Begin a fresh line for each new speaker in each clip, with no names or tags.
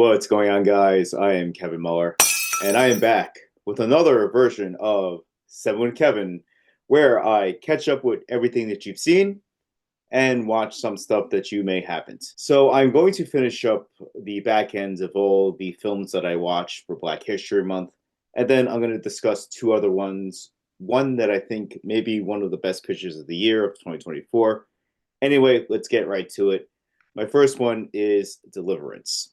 What's going on, guys? I am Kevin Muller, and I am back with another version of 7 Kevin, where I catch up with everything that you've seen and watch some stuff that you may haven't. So I'm going to finish up the back ends of all the films that I watched for Black History Month, and then I'm going to discuss two other ones. One that I think may be one of the best pictures of the year of 2024. Anyway, let's get right to it. My first one is Deliverance.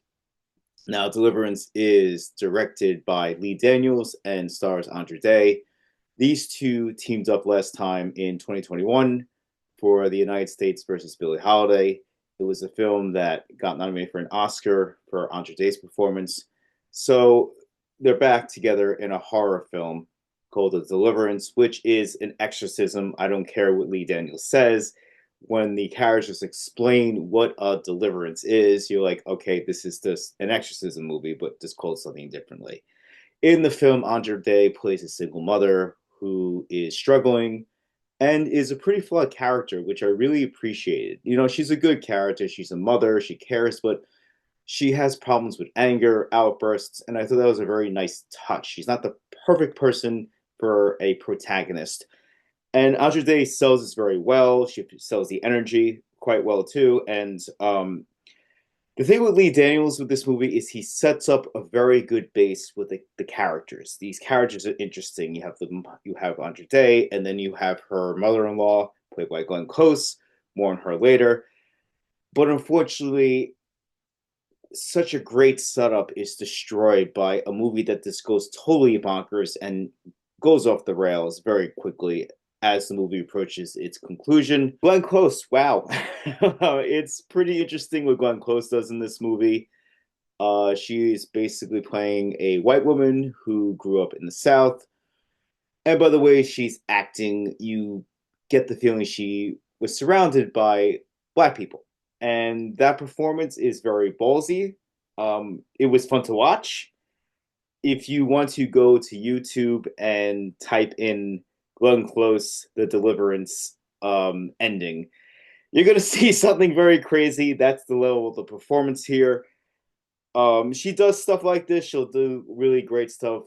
Now, Deliverance is directed by Lee Daniels and stars Andra Day. These two teamed up last time in 2021 for The United States versus Billie Holiday. It was a film that got nominated for an Oscar for Andra Day's performance. So they're back together in a horror film called The Deliverance, which is an exorcism. I don't care what Lee Daniels says. When the characters explain what a deliverance is, you're like, okay, this is just an exorcism movie, but just called something differently. In the film, Andra Day plays a single mother who is struggling and is a pretty flawed character, which I really appreciated. You know, she's a good character. She's a mother. She cares, but she has problems with anger, outbursts, and I thought that was a very nice touch. She's not the perfect person for a protagonist. And Andra Day sells this very well. She sells the energy quite well too. And the thing with Lee Daniels with this movie is he sets up a very good base with the characters. These characters are interesting. You have Andra Day, and then you have her mother-in-law, played by Glenn Close. More on her later. But unfortunately, such a great setup is destroyed by a movie that just goes totally bonkers and goes off the rails very quickly as the movie approaches its conclusion. Glenn Close, wow. It's pretty interesting what Glenn Close does in this movie. She is basically playing a white woman who grew up in the South. And by the way she's acting, you get the feeling she was surrounded by black people. And that performance is very ballsy. It was fun to watch. If you want to go to YouTube and type in Glenn Close, The Deliverance ending, you're going to see something very crazy. That's the level of the performance here. She does stuff like this. She'll do really great stuff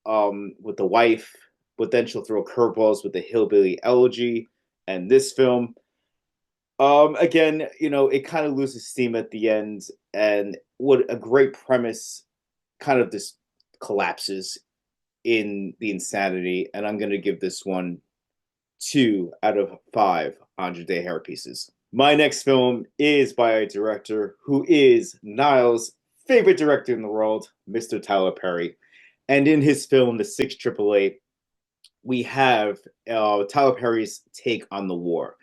with the wife, but then she'll throw curveballs with the hillbilly elegy and this film. Again, you know, it kind of loses steam at the end, and what a great premise kind of just collapses in the insanity. And I'm going to give this one 2 out of 5 Andra Day hair pieces. My next film is by a director who is Niall's favorite director in the world, Mr. Tyler Perry. And in his film, The Six Triple-Eight, we have Tyler Perry's take on the war.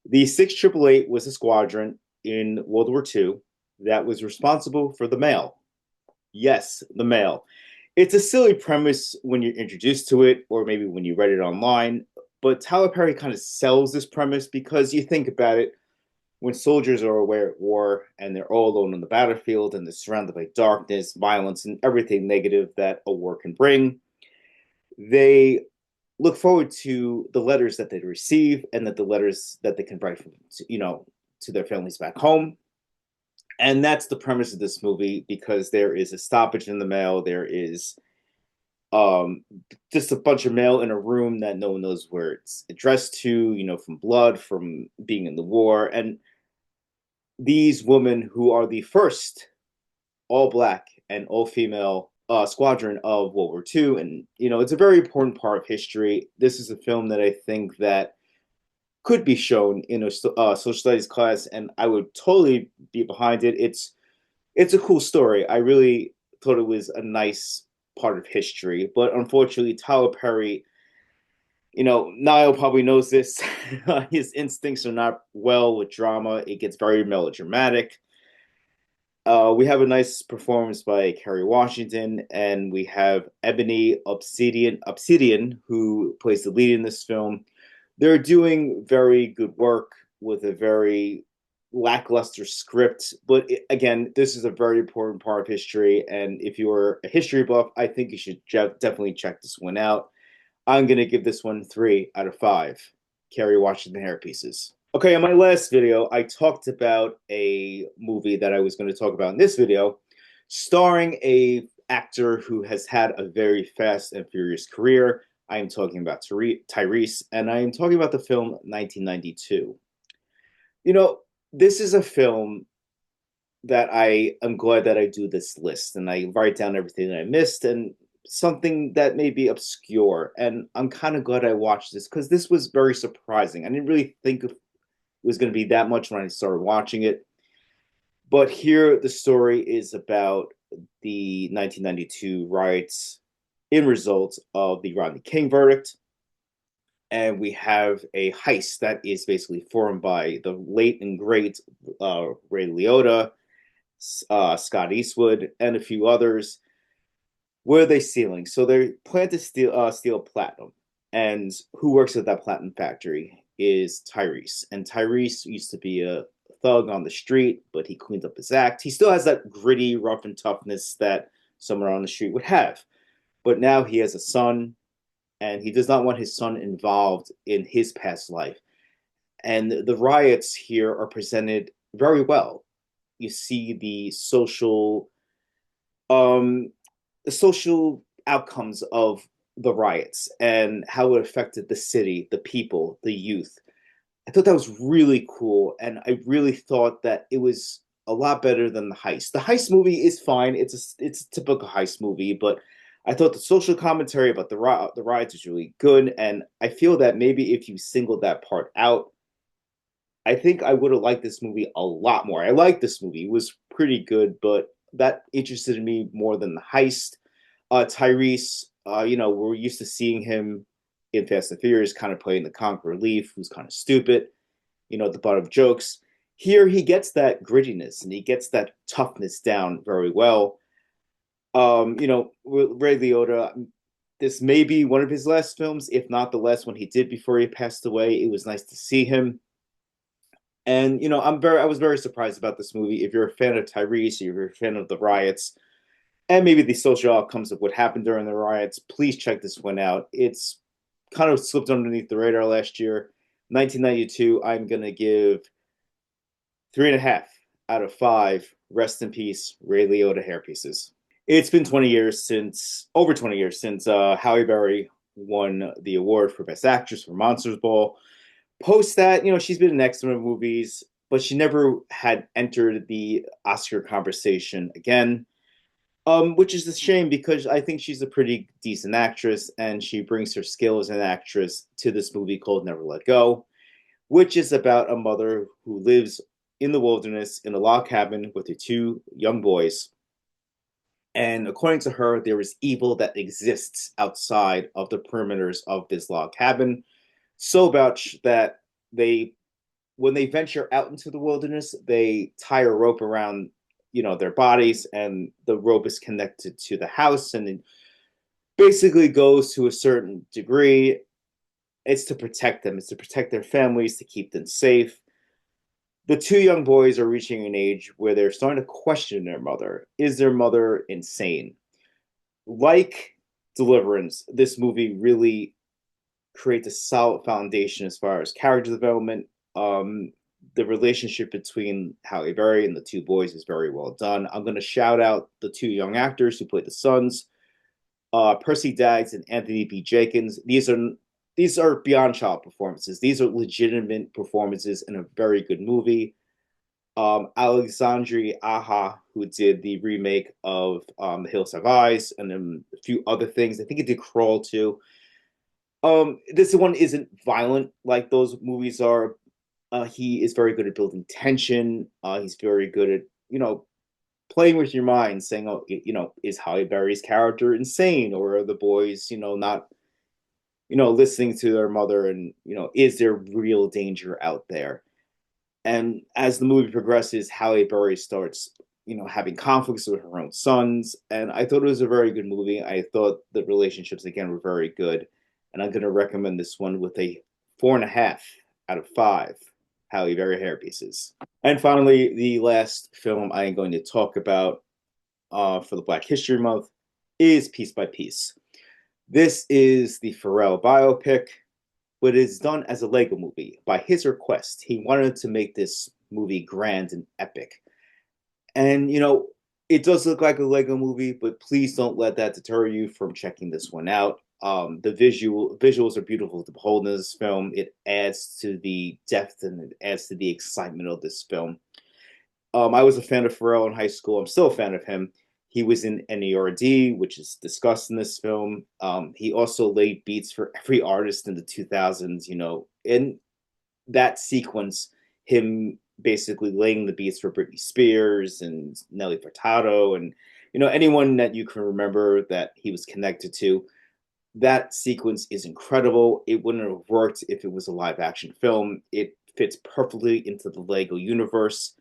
The 688 was a squadron in World War II that was responsible for the mail. Yes, the mail. It's a silly premise when you're introduced to it, or maybe when you read it online, but Tyler Perry kind of sells this premise because you think about it, when soldiers are aware at war and they're all alone on the battlefield and they're surrounded by darkness, violence, and everything negative that a war can bring, they look forward to the letters that they receive and that the letters that they can write from, to their families back home. And that's the premise of this movie, because there is a stoppage in the mail. There is just a bunch of mail in a room that no one knows where it's addressed to, from blood, from being in the war. And these women, who are the first all black and all female squadron of World War II, and it's a very important part of history. This is a film that I think that could be shown in a social studies class, and I would totally be behind it. It's a cool story. I really thought it was a nice part of history, but unfortunately, Tyler Perry, Niall probably knows this. His instincts are not well with drama. It gets very melodramatic. We have a nice performance by Kerry Washington, and we have Ebony Obsidian, who plays the lead in this film. They're doing very good work with a very lackluster script, but again, this is a very important part of history, and if you're a history buff, I think you should definitely check this one out. I'm going to give this one 3 out of 5 Kerry Washington hair pieces. Okay, in my last video, I talked about a movie that I was going to talk about in this video. starring a actor who has had a very fast and furious career. I am talking about Tyrese, and I am talking about the film 1992. You know, this is a film that I am glad that I do this list and I write down everything that I missed and something that may be obscure. And I'm kind of glad I watched this because this was very surprising. I didn't really think it was going to be that much when I started watching it. But here, the story is about the 1992 riots in result of the Rodney King verdict. And we have a heist that is basically formed by the late and great Ray Liotta, Scott Eastwood, and a few others. Where are they stealing? So they plan to steal platinum, and who works at that platinum factory is Tyrese. And Tyrese used to be a thug on the street, but he cleaned up his act. He still has that gritty, rough and toughness that someone on the street would have, but now he has a son, and he does not want his son involved in his past life. And the riots here are presented very well. You see um the social outcomes of the riots and how it affected the city, the people, the youth. I thought that was really cool, and I really thought that it was a lot better than the heist. The heist movie is fine; it's a typical heist movie, but I thought the social commentary about the riots was really good, and I feel that maybe if you singled that part out, I think I would have liked this movie a lot more. I liked this movie; it was pretty good, but that interested me more than the heist. Tyrese, we're used to seeing him in Fast and Furious, kind of playing the comic relief, who's kind of stupid, at the butt of jokes. Here, he gets that grittiness and he gets that toughness down very well. Ray Liotta, this may be one of his last films, if not the last one he did before he passed away. It was nice to see him. And I was very surprised about this movie. If you're a fan of Tyrese, or you're a fan of the riots, and maybe the social outcomes of what happened during the riots, please check this one out. It's kind of slipped underneath the radar last year. 1992, I'm going to give 3.5 out of 5. Rest in peace, Ray Liotta hairpieces. It's been over 20 years since Halle Berry won the award for Best Actress for Monsters Ball. Post that, she's been in excellent movies, but she never had entered the Oscar conversation again. Which is a shame because I think she's a pretty decent actress and she brings her skill as an actress to this movie called Never Let Go, which is about a mother who lives in the wilderness in a log cabin with her two young boys. And according to her, there is evil that exists outside of the perimeters of this log cabin. So much that when they venture out into the wilderness, they tie a rope around their bodies, and the rope is connected to the house, and it basically goes to a certain degree. It's to protect them. It's to protect their families, to keep them safe. The two young boys are reaching an age where they're starting to question their mother. Is their mother insane? Like Deliverance, this movie really creates a solid foundation as far as character development. The relationship between Halle Berry and the two boys is very well done. I'm going to shout out the two young actors who played the sons, Percy Daggs and Anthony B. Jenkins. These are beyond child performances. These are legitimate performances in a very good movie. Alexandre Aja, who did the remake of The Hills Have Eyes and then a few other things. I think he did Crawl too. This one isn't violent like those movies are. He is very good at building tension. He's very good at playing with your mind, saying, "Oh, is Halle Berry's character insane, or are the boys, not, listening to their mother, and is there real danger out there?" And as the movie progresses, Halle Berry starts, having conflicts with her own sons. And I thought it was a very good movie. I thought the relationships again were very good, and I'm going to recommend this one with a 4.5 out of 5 Halle Berry hairpieces. And finally, the last film I am going to talk about for the Black History Month is Piece by Piece. This is the Pharrell biopic, but it is done as a Lego movie. By his request, he wanted to make this movie grand and epic. And, It does look like a Lego movie, but please don't let that deter you from checking this one out. The visuals are beautiful to behold in this film. It adds to the depth and it adds to the excitement of this film. I was a fan of Pharrell in high school. I'm still a fan of him. He was in NERD, which is discussed in this film. He also laid beats for every artist in the 2000s, in that sequence, him basically laying the beats for Britney Spears and Nelly Furtado and, anyone that you can remember that he was connected to. That sequence is incredible. It wouldn't have worked if it was a live action film. It fits perfectly into the Lego universe.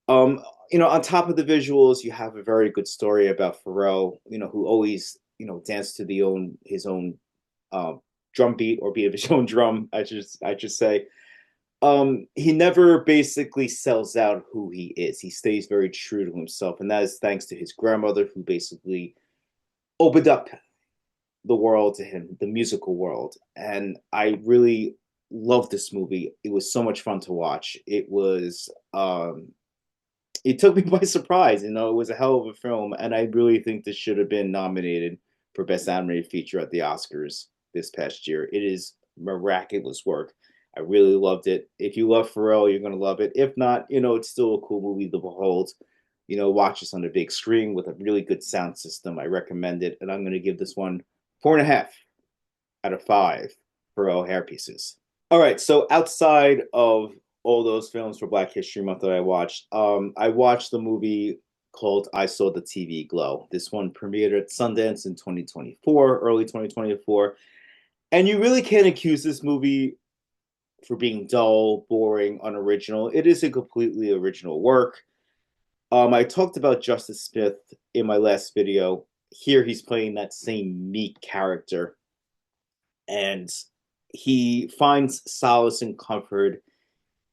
Um, on top of the visuals, you have a very good story about Pharrell, who always, danced to his own uh, drum beat or beat of his own drum. I just say, he never basically sells out who he is. He stays very true to himself, and that is thanks to his grandmother, who basically opened up the world to him, the musical world. And I really loved this movie. It was so much fun to watch. It took me by surprise. It was a hell of a film, and I really think this should have been nominated for Best Animated Feature at the Oscars this past year. It is miraculous work. I really loved it. If you love Pharrell, you're going to love it. If not, it's still a cool movie to behold. Watch this on a big screen with a really good sound system. I recommend it, and I'm going to give this one 4.5 out of 5 Pharrell hair pieces. All right, so outside of all those films for Black History Month that I watched the movie called I Saw the TV Glow. This one premiered at Sundance in 2024, early 2024. And you really can't accuse this movie for being dull, boring, unoriginal. It is a completely original work. I talked about Justice Smith in my last video. Here he's playing that same meek character. And he finds solace and comfort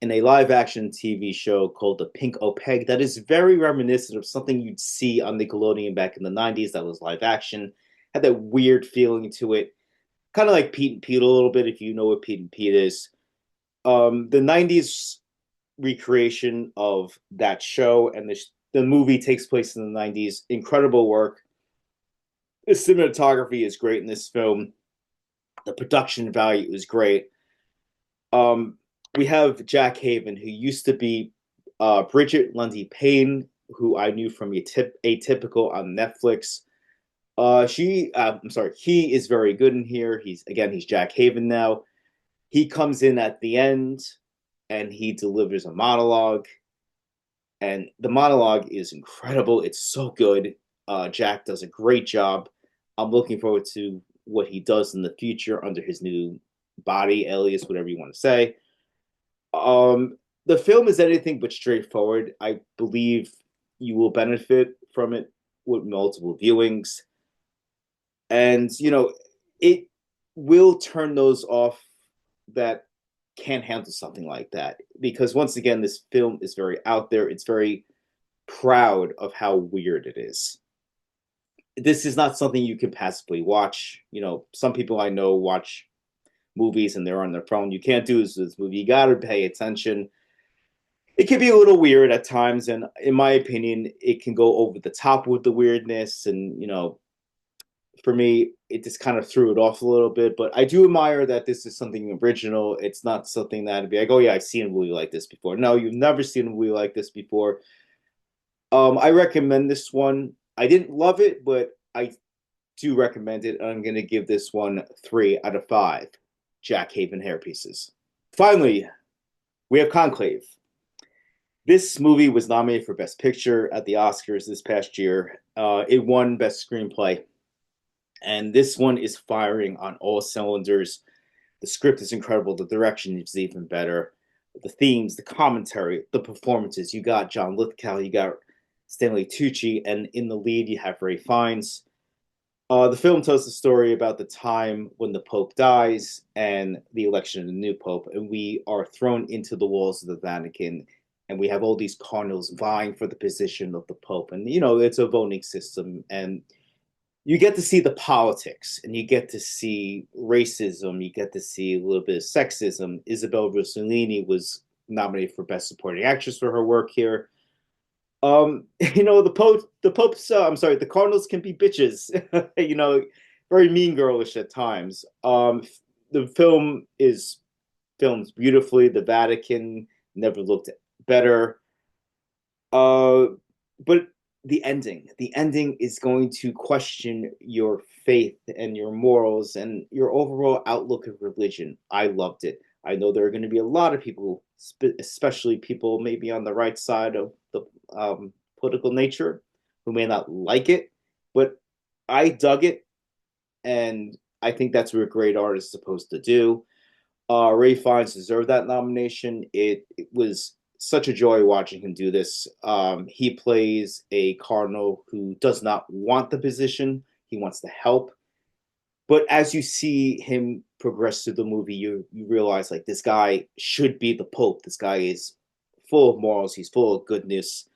in a live action TV show called The Pink O'Peg that is very reminiscent of something you'd see on Nickelodeon back in the 90s that was live action. Had that weird feeling to it. Kind of like Pete and Pete a little bit, if you know what Pete and Pete is. The 90s recreation of that show and the movie takes place in the 90s. Incredible work. The cinematography is great in this film. The production value is great. We have Jack Haven, who used to be Bridget Lundy Payne, who I knew from Atypical on Netflix. He is very good in here. He's Jack Haven now. He comes in at the end and he delivers a monologue, and the monologue is incredible. It's so good. Jack does a great job. I'm looking forward to what he does in the future under his new body, alias, whatever you want to say. The film is anything but straightforward. I believe you will benefit from it with multiple viewings. And, it will turn those off that can't handle something like that. Because once again, this film is very out there. It's very proud of how weird it is. This is not something you can passively watch. Some people I know watch movies and they're on their phone. You can't do this movie. You got to pay attention. It can be a little weird at times, and in my opinion, it can go over the top with the weirdness. And for me, it just kind of threw it off a little bit. But I do admire that this is something original. It's not something that'd be like, oh yeah, I've seen a movie like this before. No, you've never seen a movie like this before. I recommend this one. I didn't love it, but I do recommend it. I'm going to give this one 3 out of 5 Jack Haven hairpieces. Finally, we have Conclave. This movie was nominated for Best Picture at the Oscars this past year. It won Best Screenplay. And this one is firing on all cylinders. The script is incredible. The direction is even better. The themes, the commentary, the performances. You got John Lithgow, you got Stanley Tucci, and in the lead you have Ray Fiennes. The film tells the story about the time when the Pope dies and the election of the new Pope, and we are thrown into the walls of the Vatican, and we have all these cardinals vying for the position of the Pope. And, it's a voting system, and you get to see the politics, and you get to see racism, you get to see a little bit of sexism. Isabel Rossellini was nominated for Best Supporting Actress for her work here. I'm sorry, the Cardinals can be bitches. you know, very mean girlish at times. The film is filmed beautifully. The Vatican never looked better. Uh, but the ending is going to question your faith and your morals and your overall outlook of religion. I loved it. I know there are going to be a lot of people, especially people maybe on the right side of the political nature, who may not like it, but I dug it, and I think that's what a great artist is supposed to do. Ray Fiennes deserved that nomination. It was such a joy watching him do this. He plays a cardinal who does not want the position. He wants to help. But as you see him progress through the movie, you realize like this guy should be the Pope. This guy is full of morals. He's full of goodness.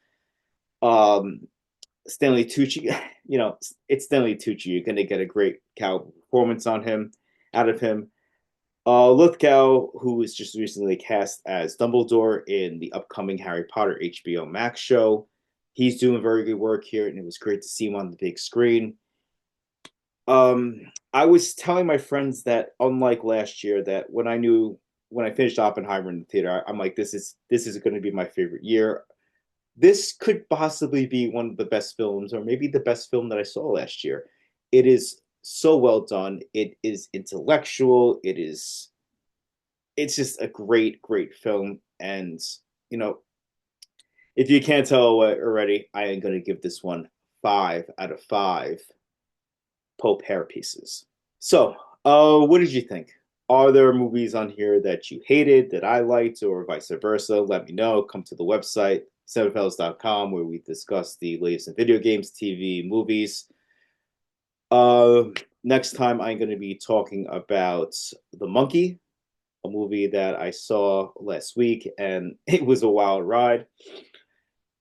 Um, Stanley Tucci, it's Stanley Tucci. You're gonna get a great cow performance on him, out of him. Lithgow, who was just recently cast as Dumbledore in the upcoming Harry Potter HBO Max show, he's doing very good work here, and it was great to see him on the big screen. I was telling my friends that unlike last year, that when I finished Oppenheimer in the theater, I'm like, this is going to be my favorite year. This could possibly be one of the best films, or maybe the best film that I saw last year. It is so well done. It is intellectual. It's just a great, great film. And you know, if you can't tell already, I am going to give this one 5 out of 5 Pope hair pieces. So, what did you think? Are there movies on here that you hated that I liked, or vice versa? Let me know. Come to the website, Cinephellas.com, where we discuss the latest in video games, TV, movies. Uh, Next time, I'm going to be talking about The Monkey, a movie that I saw last week, and it was a wild ride.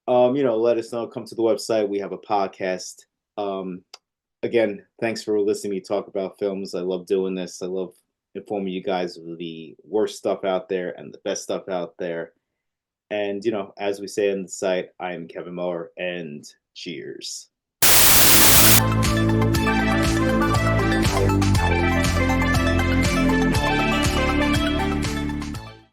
Let us know. Come to the website. We have a podcast. Um, Again, thanks for listening to me talk about films. I love doing this. I love informing you guys of the worst stuff out there and the best stuff out there. And, as we say on the site, I am Kevin Moore, and cheers.